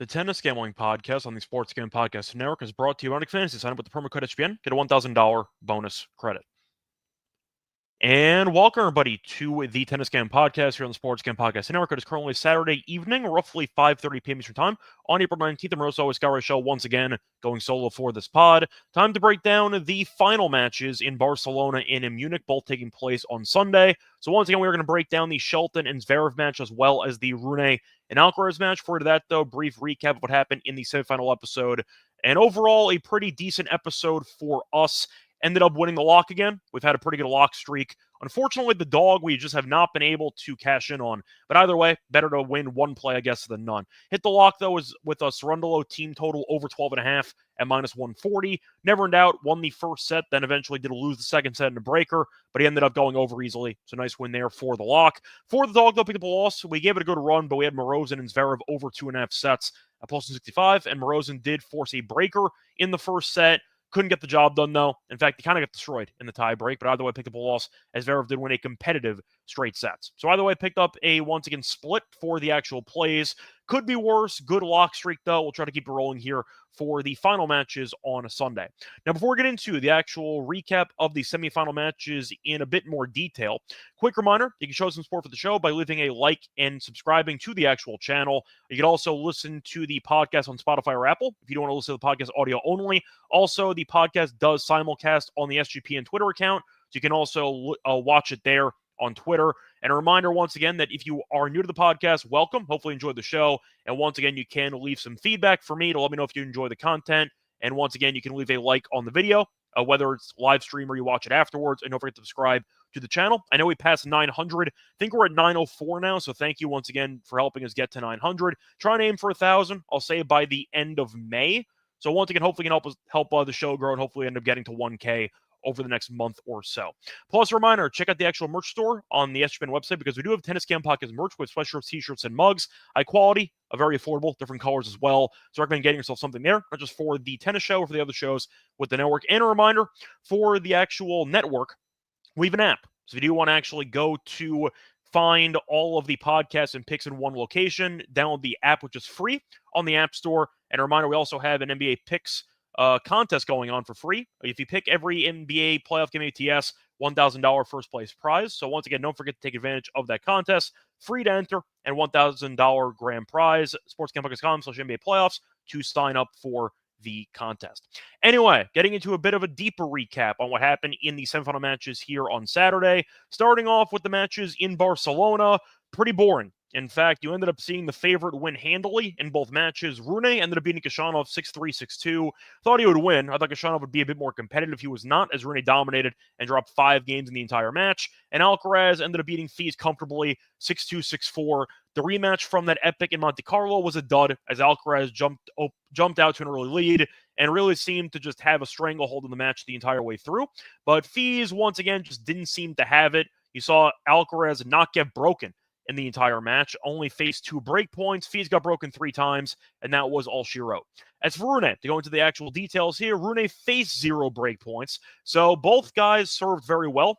Tennis Gambling Podcast on the Sports Gambling Podcast Network is brought to you by Fantasy. Sign up with the promo code SGPN, get a $1,000 bonus credit. And welcome, everybody, to the Tennis Gambling Podcast here on the Sports Gambling Podcast Network. It is currently Saturday evening, roughly 5:30 p.m. Eastern Time, on April 19th. I'm Rosso Scott Reichel once again going solo for this pod. Time to break down the final matches in Barcelona and in Munich, both taking place on Sunday. So once again, we're going to break down the Shelton and Zverev match as well as the Rune and Alcaraz match. For that, though, brief recap of what happened in the semifinal episode. And overall, a pretty decent episode for us. Ended up winning the lock again. We've had a pretty good lock streak. Unfortunately, the dog we just have not been able to cash in on. But either way, better to win one play, I guess, than none. Hit the lock, though, is with a Cerundolo team total over 12.5 at minus 140. Never in doubt, won the first set, then eventually did lose the second set in a breaker, but he ended up going over easily. So nice win there for the lock. For the dog, though, picked up a loss. We gave it a good run, but we had Morozin and Zverev over 2.5 sets at plus 165, and Morozin did force a breaker in the first set. Couldn't get the job done, though. In fact, he kind of got destroyed in the tie break, but either way, picked up a loss as Zverev did win a competitive straight sets. So either way, picked up a, once again, split for the actual plays. Could be worse. Good lock streak, though. We'll try to keep it rolling here for the final matches on a Sunday. Now, before we get into the actual recap of the semifinal matches in a bit more detail, quick reminder, you can show some support for the show by leaving a like and subscribing to the actual channel. You can also listen to the podcast on Spotify or Apple if you don't want to listen to the podcast audio only. Also, the podcast does simulcast on the SGPN Twitter account, so you can also watch it there on Twitter. And a reminder once again that if you are new to the podcast, welcome. Hopefully you enjoyed the show. And once again, you can leave some feedback for me to let me know if you enjoy the content. And once again, you can leave a like on the video, whether it's live stream or you watch it afterwards. And don't forget to subscribe to the channel. I know we passed 900. I think we're at 904 now. So thank you once again for helping us get to 900. Trying to aim for 1,000. I'll say by the end of May. So once again, hopefully you can help the show grow and hopefully end up getting to 1K over the next month or so. Plus, a reminder, check out the actual merch store on the SGPN website because we do have Tennis Gambling Podcast merch with sweatshirts, t-shirts, and mugs. High quality, very affordable, different colors as well. So I recommend getting yourself something there, not just for the tennis show or for the other shows with the network. And a reminder, for the actual network, we have an app. So if you do want to actually go to find all of the podcasts and picks in one location, download the app, which is free on the App Store. And a reminder, we also have an NBA Picks contest going on for free. If you pick every NBA playoff game ATS, $1,000 first place prize. So once again, don't forget to take advantage of that contest. Free to enter and $1,000 grand prize. sportsgambling.com/NBA playoffs to sign up for the contest. Anyway, getting into a bit of a deeper recap on what happened in the semifinal matches here on Saturday. Starting off with the matches in Barcelona, pretty boring. In fact, you ended up seeing the favorite win handily in both matches. Rune ended up beating Khachanov 6-3, 6-2. Thought he would win. I thought Khachanov would be a bit more competitive. He was not, as Rune dominated and dropped 5 games in the entire match. And Alcaraz ended up beating Fils comfortably 6-2, 6-4. The rematch from that epic in Monte Carlo was a dud, as Alcaraz jumped out to an early lead and really seemed to just have a stranglehold in the match the entire way through. But Fils, once again, just didn't seem to have it. You saw Alcaraz not get broken in the entire match, only faced 2 break points. Fils got broken 3 times, and that was all she wrote. As for Rune, to go into the actual details here, Rune faced 0 break points, so both guys served very well,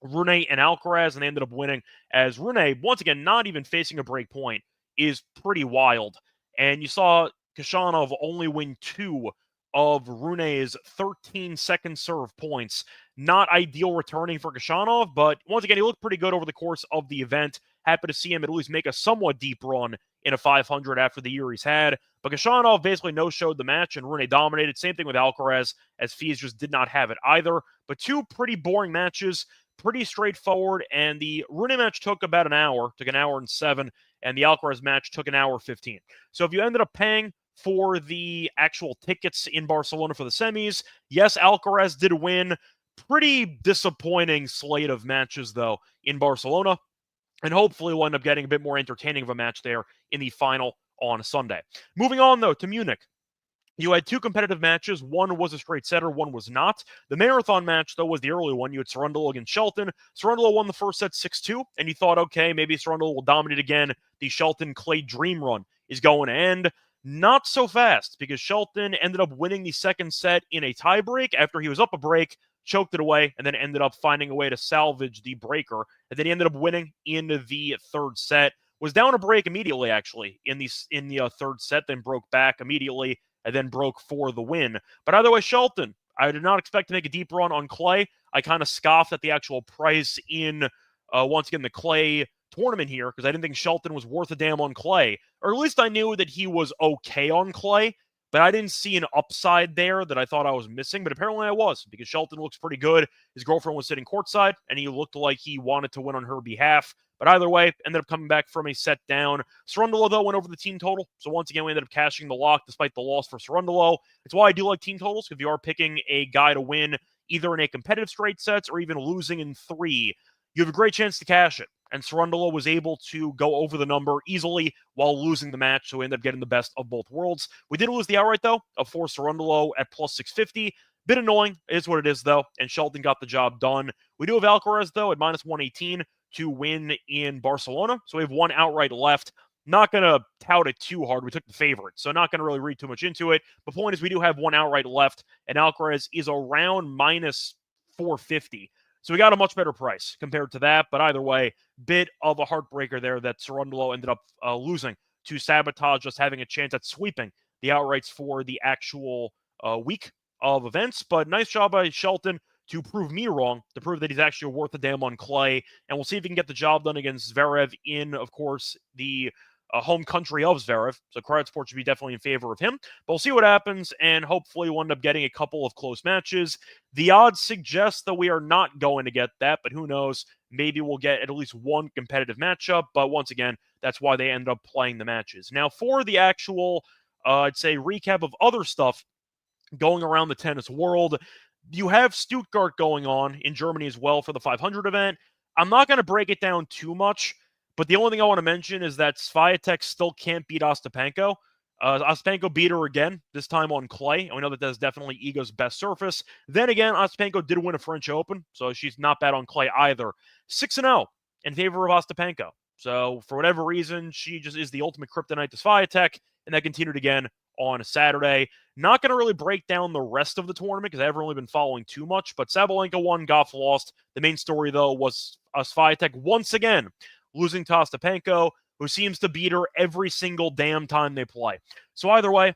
Rune and Alcaraz, and they ended up winning, as Rune, once again, not even facing a break point, is pretty wild. And you saw Khachanov only win 2 of Rune's 13 second serve points. Not ideal returning for Khachanov, but once again, he looked pretty good over the course of the event. Happy to see him at least make a somewhat deep run in a 500 after the year he's had. But Khachanov basically no-showed the match, and Rune dominated. Same thing with Alcaraz, as Fils just did not have it either. But 2 pretty boring matches, pretty straightforward, and the Rune match took about an hour, took 1 hour and 7, and the Alcaraz match took 1 hour 15. So if you ended up paying for the actual tickets in Barcelona for the semis, yes, Alcaraz did win. Pretty disappointing slate of matches, though, in Barcelona. And hopefully we'll end up getting a bit more entertaining of a match there in the final on Sunday. Moving on, though, to Munich. You had 2 competitive matches. One was a straight setter, one was not. The marathon match, though, was the early one. You had Cerundolo against Shelton. Cerundolo won the first set 6-2, and you thought, okay, maybe Cerundolo will dominate again. The Shelton Clay dream run is going to end. Not so fast, because Shelton ended up winning the second set in a tiebreak after he was up a break, choked it away, and then ended up finding a way to salvage the breaker. And then he ended up winning in the third set. was down a break immediately, actually, in the third set, then broke back immediately, and then broke for the win. But either way, Shelton, I did not expect to make a deep run on clay. I kind of scoffed at the actual price in, once again, the clay tournament here, because I didn't think Shelton was worth a damn on clay. Or at least I knew that he was okay on clay, but I didn't see an upside there that I thought I was missing. But apparently I was, because Shelton looks pretty good. His girlfriend was sitting courtside, and he looked like he wanted to win on her behalf. But either way, ended up coming back from a set down. Cerundolo, though, went over the team total. So once again, we ended up cashing the lock despite the loss for Cerundolo. It's why I do like team totals, if you are picking a guy to win either in a competitive straight sets or even losing in 3, you have a great chance to cash it. And Cerundolo was able to go over the number easily while losing the match, so we ended up getting the best of both worlds. We did lose the outright, though, for Cerundolo at plus 650. Bit annoying. It is what it is, though, and Shelton got the job done. We do have Alcaraz, though, at minus 118 to win in Barcelona, so we have one outright left. Not going to tout it too hard. We took the favorite, so not going to really read too much into it. The point is we do have one outright left, and Alcaraz is around minus 450. So we got a much better price compared to that, but either way, bit of a heartbreaker there that Cerundolo ended up losing to Sabotage, just having a chance at sweeping the outrights for the actual week of events. But nice job by Shelton to prove me wrong, to prove that he's actually worth a damn on clay. And we'll see if he can get the job done against Zverev in, of course, the home country of Zverev. So Crowd Sport should be definitely in favor of him. But we'll see what happens, and hopefully we'll end up getting a couple of close matches. The odds suggest that we are not going to get that, but who knows? Maybe we'll get at least one competitive matchup. But once again, that's why they end up playing the matches. Now, for the actual, I'd say, recap of other stuff going around the tennis world, you have Stuttgart going on in Germany as well for the 500 event. I'm not going to break it down too much, but the only thing I want to mention is that Swiatek still can't beat Ostapenko. Ostapenko beat her again, this time on clay, and we know that that's definitely Iga's best surface. Then again, Ostapenko did win a French Open, so she's not bad on clay either. 6-0 in favor of Ostapenko. So for whatever reason, she just is the ultimate kryptonite to Swiatek, and that continued again on Saturday. Not going to really break down the rest of the tournament because I haven't really been following too much, but Sabalenka won, Goff lost. The main story, though, was Swiatek once again losing to Ostapenko, who seems to beat her every single damn time they play. So either way,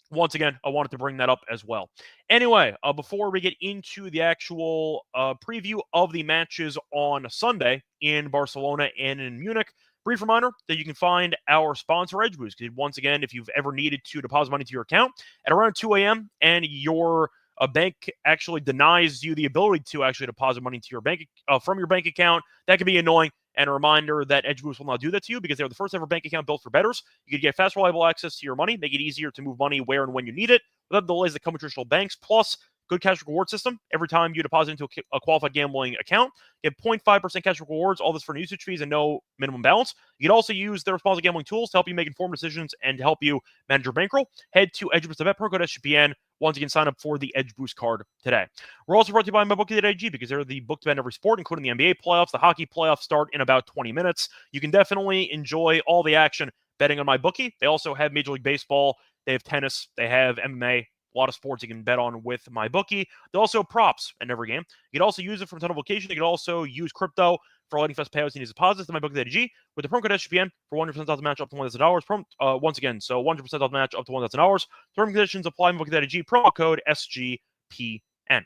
once again, I wanted to bring that up as well. Anyway, before we get into the actual preview of the matches on Sunday in Barcelona and in Munich, brief reminder that you can find our sponsor, EdgeBoost. Because once again, if you've ever needed to deposit money to your account at around 2 a.m. and your bank actually denies you the ability to actually deposit money to your bank from your bank account, that can be annoying. And a reminder that EdgeBoost will not do that to you because they're the first ever bank account built for bettors. You can get fast, reliable access to your money, make it easier to move money where and when you need it, without the delays that come with traditional banks, plus good cash reward system. Every time you deposit into a qualified gambling account, you get 0.5% cash rewards, all this for usage fees and no minimum balance. You can also use their responsible gambling tools to help you make informed decisions and to help you manage your bankroll. Head to EdgeBoost.bet, promo code SGPN. Once again, sign up for the EdgeBoost card today. We're also brought to you by MyBookie.ag because they're the book to bet every sport, including the NBA playoffs. The hockey playoffs start in about 20 minutes. You can definitely enjoy all the action betting on MyBookie. They also have Major League Baseball. They have tennis. They have MMA. A lot of sports you can bet on with MyBookie. They also have props in every game. You can also use it for a ton of location. You can also use crypto for lightning fast payouts and easy deposits to MyBookie.ag with the promo code SGPN for 100% off the match up to $1,000. Once again, so 100% off the match up to $1,000. Terms and conditions apply. MyBookie.ag, promo code SGPN.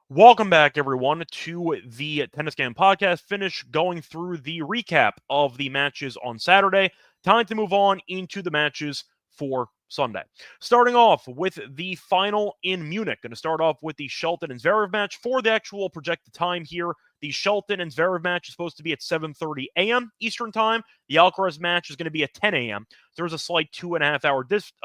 Welcome back, everyone, to the Tennis Game Podcast. Finish going through the recap of the matches on Saturday. Time to move on into the matches for Sunday. Starting off with the final in Munich. Going to start off with the Shelton and Zverev match. For the actual projected time here, the Shelton and Zverev match is supposed to be at 7:30 a.m. Eastern Time. The Alcaraz match is going to be at 10 a.m. There's a slight 2.5 hour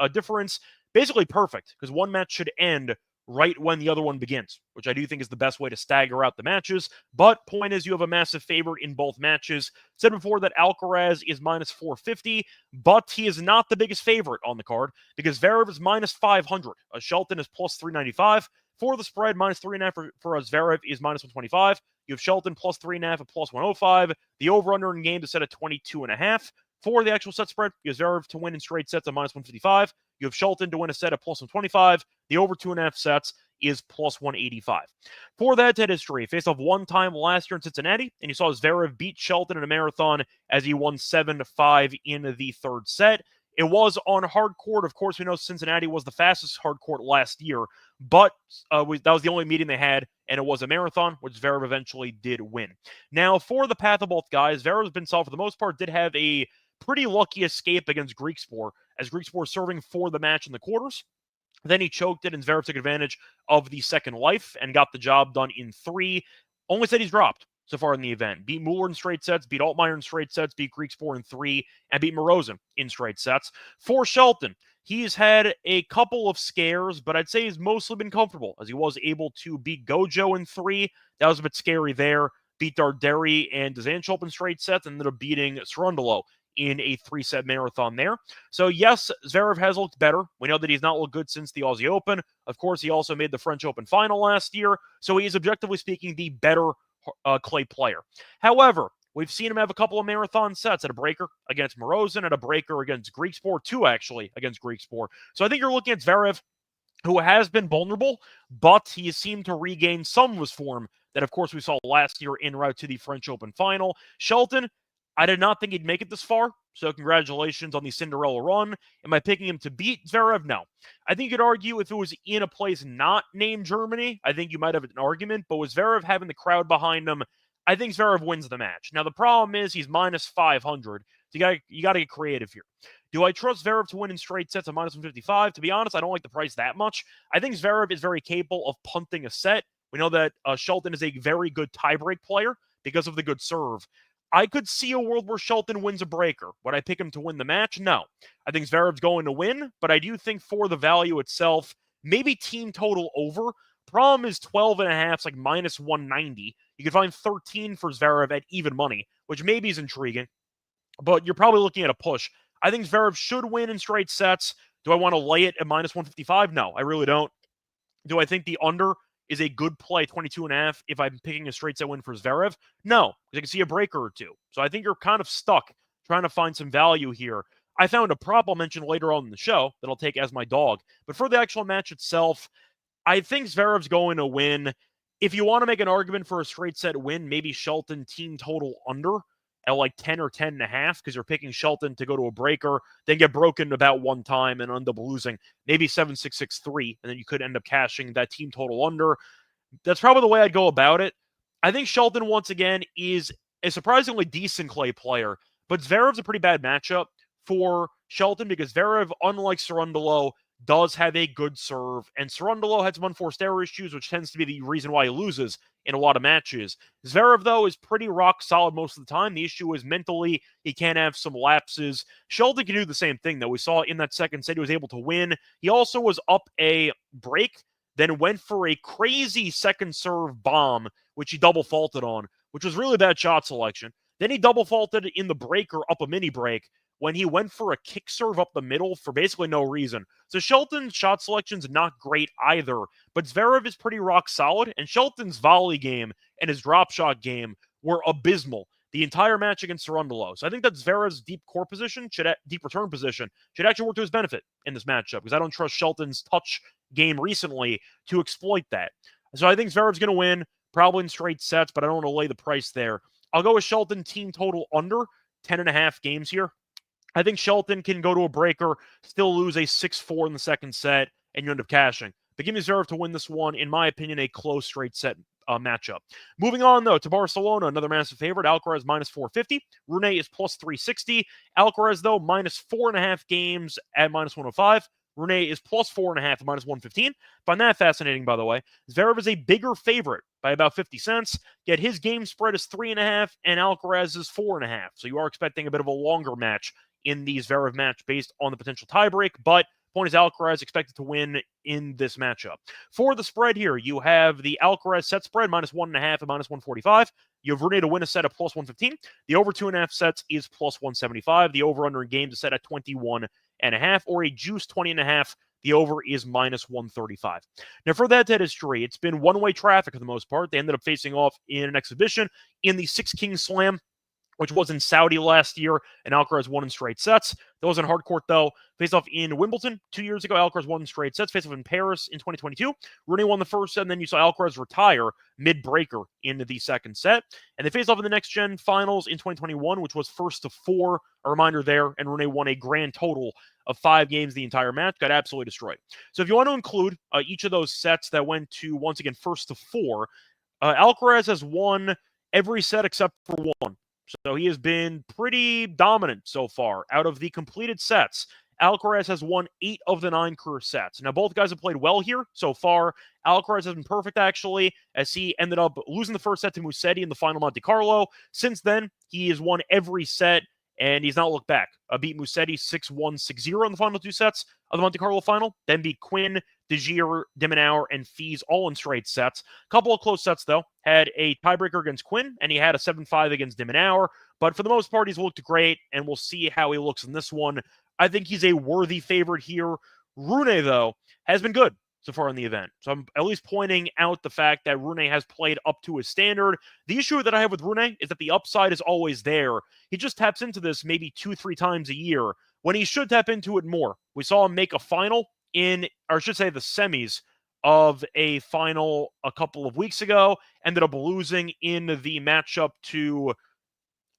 difference. Basically perfect, because one match should end right when the other one begins, which I do think is the best way to stagger out the matches. But point is, you have a massive favorite in both matches. Said before that Alcaraz is minus 450, but he is not the biggest favorite on the card because Zverev is minus 500. Shelton is plus 395. For the spread, minus 3.5 for Zverev is minus 125. You have Shelton plus 3.5 at plus 105. The over-under in game is set at 22.5. For the actual set spread, you have Zverev to win in straight sets at minus 155. You have Shelton to win a set at plus 125. The over 2.5 sets is plus 185. For that head-to-head history, faced off one time last year in Cincinnati, and you saw Zverev beat Shelton in a marathon as he won 7-5 in the third set. It was on hard court. Of course, we know Cincinnati was the fastest hard court last year, but that was the only meeting they had, and it was a marathon, which Zverev eventually did win. Now, for the path of both guys, Zverev's been solid for the most part, did have a pretty lucky escape against Griekspoor, as Griekspoor serving for the match in the quarters. Then he choked it, and Zverev took advantage of the second life and got the job done in 3. Only set he's dropped so far in the event. Beat Mueller in straight sets, beat Altmaier in straight sets, beat Griekspoor in 3, and beat Morozin in straight sets. For Shelton, he's had a couple of scares, but I'd say he's mostly been comfortable, as he was able to beat Gojo in 3. That was a bit scary there. Beat Darderi and Dzanchop in straight sets, and ended up beating Cerundolo in a 3-set marathon there. So yes, Zverev has looked better. We know that he's not looked good since the Aussie Open. Of course, he also made the French Open final last year, so he is, objectively speaking, the better clay player. However, we've seen him have a couple of marathon sets at a breaker against Morozin, at a breaker against Griekspoor, 2 actually against Griekspoor. So I think you're looking at Zverev, who has been vulnerable, but he seemed to regain some of his form that, of course, we saw last year en route to the French Open final. Shelton, I did not think he'd make it this far, so congratulations on the Cinderella run. Am I picking him to beat Zverev? No. I think you could argue if it was in a place not named Germany, I think you might have an argument, but with Zverev having the crowd behind him, I think Zverev wins the match. Now, the problem is he's minus 500, so you got to get creative here. Do I trust Zverev to win in straight sets at minus 155? To be honest, I don't like the price that much. I think Zverev is very capable of punting a set. We know that Shelton is a very good tiebreak player because of the good serve. I could see a world where Shelton wins a breaker. Would I pick him to win the match? No. I think Zverev's going to win, but I do think for the value itself, maybe team total over. Problem is 12.5 is like minus 190. You can find 13 for Zverev at even money, which maybe is intriguing, but you're probably looking at a push. I think Zverev should win in straight sets. Do I want to lay it at minus 155? No, I really don't. Do I think the under is a good play, 22.5, if I'm picking a straight set win for Zverev? No, because I can see a breaker or 2. So I think you're kind of stuck trying to find some value here. I found a prop I'll mention later on in the show that I'll take as my dog. But for the actual match itself, I think Zverev's going to win. If you want to make an argument for a straight set win, maybe Shelton team total under at like 10 or 10.5, because you're picking Shelton to go to a breaker, then get broken about one time and end up losing maybe 7-6-6-3, and then you could end up cashing that team total under. That's probably the way I'd go about it. I think Shelton, once again, is a surprisingly decent clay player, but Zverev's a pretty bad matchup for Shelton because Zverev, unlike Cerundolo, does have a good serve, and Cerundolo had some unforced error issues, which tends to be the reason why he loses in a lot of matches. Zverev, though, is pretty rock solid most of the time. The issue is mentally, he can have some lapses. Shelton can do the same thing, though. We saw in that second set he was able to win. He also was up a break, then went for a crazy second serve bomb, which he double faulted on, which was really bad shot selection. Then he double faulted in the breaker up a mini break when he went for a kick serve up the middle for basically no reason. So Shelton's shot selection's not great either, but Zverev is pretty rock solid, and Shelton's volley game and his drop shot game were abysmal the entire match against Cerundolo. So I think that Zverev's deep return position should actually work to his benefit in this matchup, because I don't trust Shelton's touch game recently to exploit that. So I think Zverev's going to win, probably in straight sets, but I don't want to lay the price there. I'll go with Shelton team total under 10.5 games here. I think Shelton can go to a breaker, still lose a 6-4 in the second set, and you end up cashing. But give me Zverev to win this one, in my opinion, a close straight set matchup. Moving on, though, to Barcelona, another massive favorite. Alcaraz minus 450. Rune is plus 360. Alcaraz, though, minus 4.5 games at minus 105. Rune is plus 4.5 at minus 115. Find that fascinating, by the way. Zverev is a bigger favorite by about 50 cents, yet his game spread is 3.5 and Alcaraz is 4.5. So you are expecting a bit of a longer match in the Zverev match based on the potential tiebreak, but point is Alcaraz expected to win in this matchup. For the spread here, you have the Alcaraz set spread minus 1.5 at minus 145. You have Rune to win a set at plus 115. The over 2.5 sets is plus 175. The over-under in games is set at 21.5, or a juice 20.5. The over is minus 135. Now, for that head history, it's been one-way traffic for the most part. They ended up facing off in an exhibition in the Six Kings Slam which was in Saudi last year, and Alcaraz won in straight sets. That was on hard court, though. Faced off in Wimbledon 2 years ago, Alcaraz won in straight sets. Faced off in Paris in 2022. Rune won the first set, and then you saw Alcaraz retire mid-breaker in the second set. And they faced off in the next-gen finals in 2021, which was first to 4. A reminder there, and Rune won a grand total of 5 games the entire match. Got absolutely destroyed. So if you want to include each of those sets that went to, once again, first to 4, Alcaraz has won every set except for 1. So he has been pretty dominant so far. Out of the completed sets, Alcaraz has won 8 of the 9 career sets. Now, both guys have played well here so far. Alcaraz has been perfect, actually, as he ended up losing the first set to Musetti in the final Monte Carlo. Since then, he has won every set, and he's not looked back. Beat Musetti 6-1, 6-0 in the final 2 sets of the Monte Carlo final. Then beat Quinn, De Gier, de Minaur, and Fies all in straight sets. Couple of close sets, though. Had a tiebreaker against Quinn, and he had a 7-5 against de Minaur. But for the most part, he's looked great, and we'll see how he looks in this one. I think he's a worthy favorite here. Rune, though, has been good so far in the event. So I'm at least pointing out the fact that Rune has played up to his standard. The issue that I have with Rune is that the upside is always there. He just taps into this maybe 2-3 times a year when he should tap into it more. We saw him make a final in, or I should say the semis of a final a couple of weeks ago, ended up losing in the matchup to,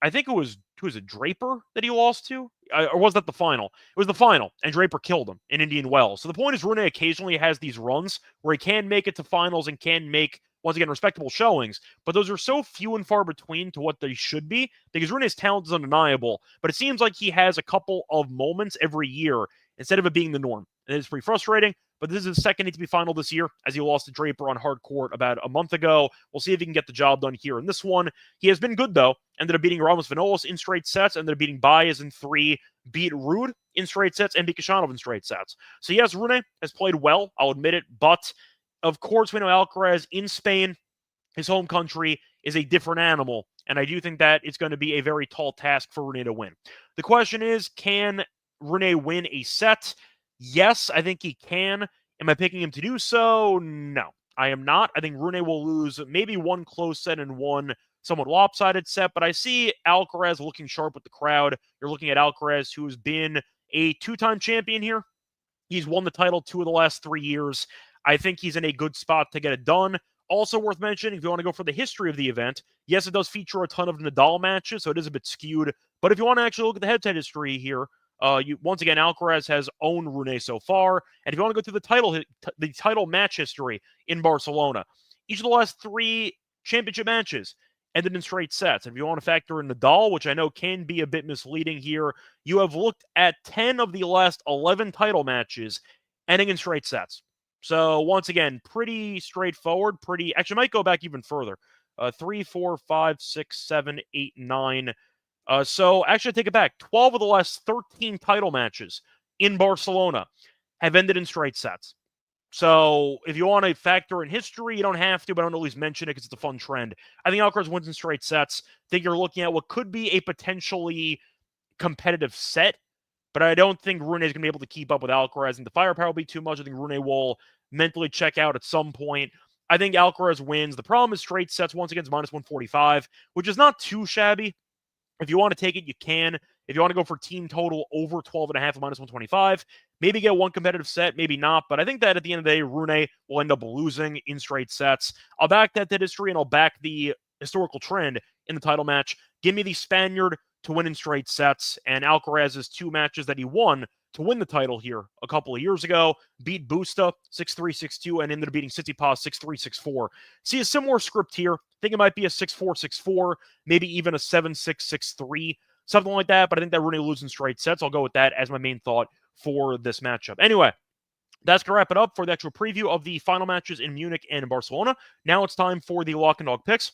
I think it was, who was it, Draper that he lost to? Or was that the final? It was the final, and Draper killed him in Indian Wells. So the point is, Rune occasionally has these runs where he can make it to finals and can make, once again, respectable showings, but those are so few and far between to what they should be, because Rune's talent is undeniable, but it seems like he has a couple of moments every year instead of it being the norm. And it's pretty frustrating, but this is his second ATP final this year, as he lost to Draper on hard court about a month ago. We'll see if he can get the job done here in this one. He has been good, though. Ended up beating Ramos Vinolas in straight sets, ended up beating Baez in 3, beat Ruud in straight sets, and beat Kashanov in straight sets. So yes, Rune has played well, I'll admit it, but of course we know Alcaraz in Spain, his home country, is a different animal, and I do think that it's going to be a very tall task for Rune to win. The question is, can Rune win a set? Yes, I think he can. Am I picking him to do so? No, I am not. I think Rune will lose maybe one close set and one somewhat lopsided set, but I see Alcaraz looking sharp with the crowd. You're looking at Alcaraz, who has been a 2-time champion here. He's won the title 2 of the last 3 years. I think he's in a good spot to get it done. Also worth mentioning, if you want to go for the history of the event, yes, it does feature a ton of Nadal matches, so it is a bit skewed. But if you want to actually look at the head-to-head history here, once again, Alcaraz has owned Rune so far. And if you want to go through the title match history in Barcelona, each of the last 3 championship matches ended in straight sets. And if you want to factor in Nadal, which I know can be a bit misleading here, you have looked at 10 of the last 11 title matches ending in straight sets. So once again, pretty straightforward, actually might go back even further. 3, 4, 5, 6, 7, 8, 9. So actually take it back. 12 of the last 13 title matches in Barcelona have ended in straight sets. So if you want to factor in history, you don't have to, but I don't at least mention it because it's a fun trend. I think Alcaraz wins in straight sets. I think you're looking at what could be a potentially competitive set, but I don't think Rune is going to be able to keep up with Alcaraz, and the firepower will be too much. I think Rune will mentally check out at some point. I think Alcaraz wins. The problem is straight sets once again is minus 145, which is not too shabby. If you want to take it, you can. If you want to go for team total over 12.5 at minus 125, maybe get one competitive set, maybe not. But I think that at the end of the day, Rune will end up losing in straight sets. I'll back that history, and I'll back the historical trend in the title match. Give me the Spaniard to win in straight sets, and Alcaraz's 2 matches that he won to win the title here a couple of years ago, beat Busta 6-3, 6-2, and ended up beating Tsitsipas 6-3, 6-4. See a similar script here. I think it might be a 6-4, 6-4, maybe even a 7-6, 6-3, something like that, but I think that Rune loses in straight sets. I'll go with that as my main thought for this matchup. Anyway, that's going to wrap it up for the actual preview of the final matches in Munich and in Barcelona. Now it's time for the Lock and Dog picks.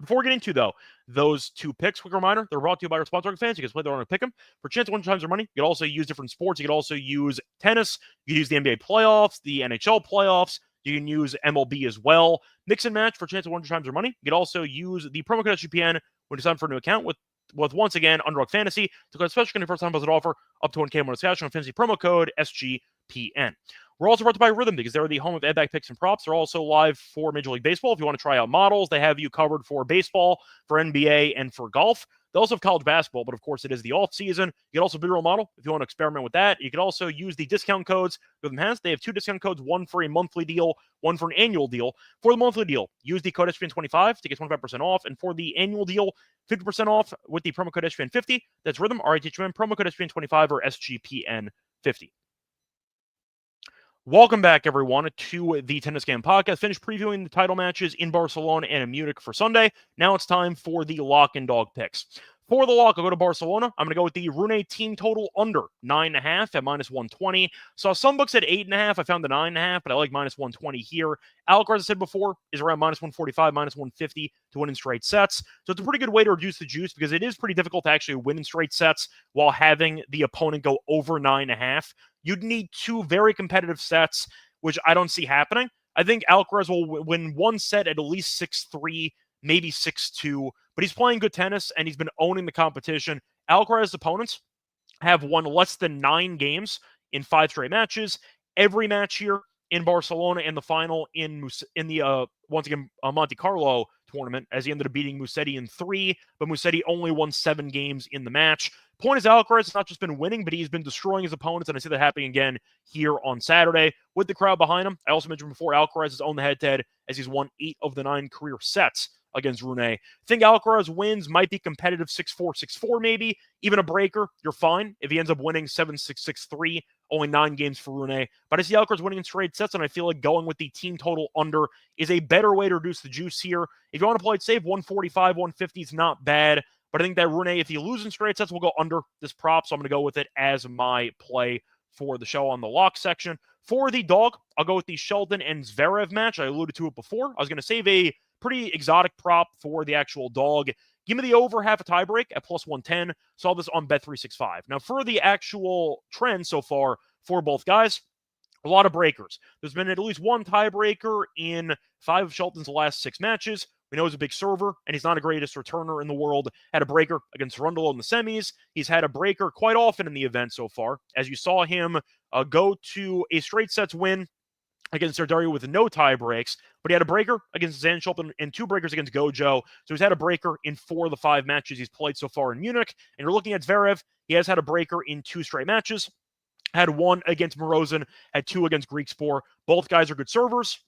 Before we get into, though, those 2 picks, quick reminder, they're brought to you by our sponsor fans. You can play their own and pick them. For a chance to win times your money, you can also use different sports. You can also use tennis. You can use the NBA playoffs, the NHL playoffs. You can use MLB as well. Mix and match for a chance to win times your money. You can also use the promo code SGPN when you sign for a new account with once again, Underdog Fantasy. To get a special kind of first-time deposit offer up to 1K bonus cash on fantasy promo code SGPN. We're also brought to by Rhythm because they're the home of ad-back picks and props. They're also live for Major League Baseball. If you want to try out models, they have you covered for baseball, for NBA, and for golf. They also have college basketball, but of course it is the off season. You can also be a real model if you want to experiment with that. You can also use the discount codes with them. They have 2 discount codes, one for a monthly deal, one for an annual deal. For the monthly deal, use the code SGPN25 to get 25% off, and for the annual deal, 50% off with the promo code SGPN50. That's Rhythm, RITHM, promo code SGPN25 or SGPN50. Welcome back, everyone, to the Tennis Game Podcast. Finished previewing the title matches in Barcelona and in Munich for Sunday. Now it's time for the lock and dog picks. For the lock, I'll go to Barcelona. I'm going to go with the Rune team total under 9.5 at -120. Saw some books at 8.5. I found the 9.5, but I like -120 here. Alcaraz, as I said before, is around -145, -150 to win in straight sets. So it's a pretty good way to reduce the juice because it is pretty difficult to actually win in straight sets while having the opponent go over 9.5. You'd need 2 very competitive sets, which I don't see happening. I think Alcaraz will win one set at least 6-3, maybe 6-2, but he's playing good tennis and he's been owning the competition. Alcaraz's opponents have won less than 9 games in 5 straight matches. Every match here in Barcelona and the final in the once again Monte Carlo tournament, as he ended up beating Musetti in 3, but Musetti only won 7 games in the match. Point is, Alcaraz has not just been winning, but he's been destroying his opponents, and I see that happening again here on Saturday with the crowd behind him. I also mentioned before, Alcaraz has owned the head-to-head as he's won 8 of the 9 career sets against Rune. I think Alcaraz wins might be competitive 6-4, 6-4 maybe. Even a breaker, you're fine. If he ends up winning 7-6, 6-3, only 9 games for Rune. But I see Alcaraz winning in straight sets, and I feel like going with the team total under is a better way to reduce the juice here. If you want to play it safe, 145, 150 is not bad. But I think that Rune, if he loses in straight sets, will go under this prop. So I'm going to go with it as my play for the show on the lock section. For the dog, I'll go with the Shelton and Zverev match. I alluded to it before. I was going to save a pretty exotic prop for the actual dog. Give me the over half a tiebreak at +110. Saw this on Bet365. Now, for the actual trend so far for both guys, a lot of breakers. There's been at least one tiebreaker in 5 of Shelton's last 6 matches. We know he's a big server, and he's not the greatest returner in the world. Had a breaker against Rundle in the semis. He's had a breaker quite often in the event so far, as you saw him go to a straight sets win against Serdario with no tie breaks, but he had a breaker against Zandschulp and 2 breakers against Gojo. So he's had a breaker in 4 of the 5 matches he's played so far in Munich. And you're looking at Zverev, he has had a breaker in 2 straight matches. Had 1 against Morozin, had 2 against Griekspoor. Both guys are good servers.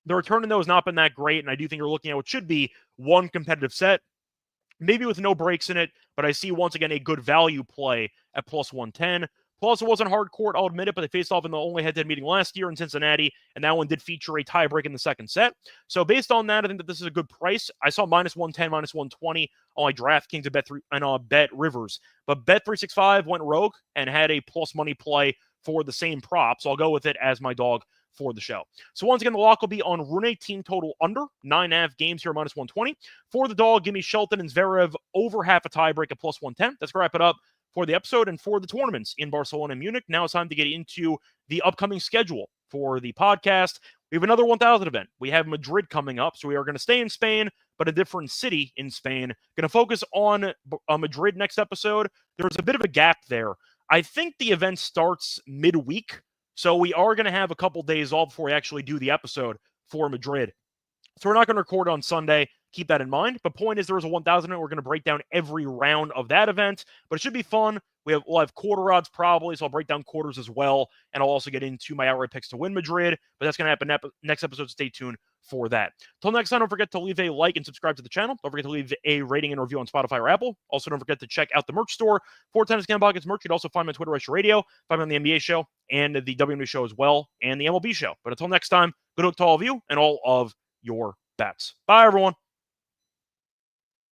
The return in though has not been that great, and I do think you're looking at what should be one competitive set, maybe with no breaks in it, but I see once again a good value play at +110. Plus, it wasn't hard court, I'll admit it, but they faced off in the only head-to-head meeting last year in Cincinnati, and that one did feature a tiebreak in the second set. So based on that, I think that this is a good price. I saw -110, -120 on my DraftKings and Bet Rivers, but Bet365 went rogue and had a plus money play for the same prop, so I'll go with it as my dog for the show. So once again, the lock will be on Rune team total under 9.5 games here, -120. For the dog, give me Shelton and Zverev over half a tiebreak at +110. That's going to wrap it up for the episode and for the tournaments in Barcelona and Munich. Now it's time to get into the upcoming schedule for the podcast. We have another 1,000 event. We have Madrid coming up, so we are going to stay in Spain, but a different city in Spain. Going to focus on Madrid next episode. There's a bit of a gap there. I think the event starts midweek, so we are going to have a couple days off before we actually do the episode for Madrid. So we're not going to record on Sunday. Keep that in mind. But point is, there is a 1,000 event. We're going to break down every round of that event, but it should be fun. We'll have quarter odds probably, so I'll break down quarters as well, and I'll also get into my outright picks to win Madrid, but that's going to happen next episode. Stay tuned for that. Till next time, don't forget to leave a like and subscribe to the channel. Don't forget to leave a rating and review on Spotify or Apple. Also, don't forget to check out the merch store for Tennis Game Pockets merch. You'd also find me on Twitter, Radio, find me on the NBA show and the WNBA show as well, and the MLB show. But until next time, good luck to all of you and all of your bets. Bye, everyone.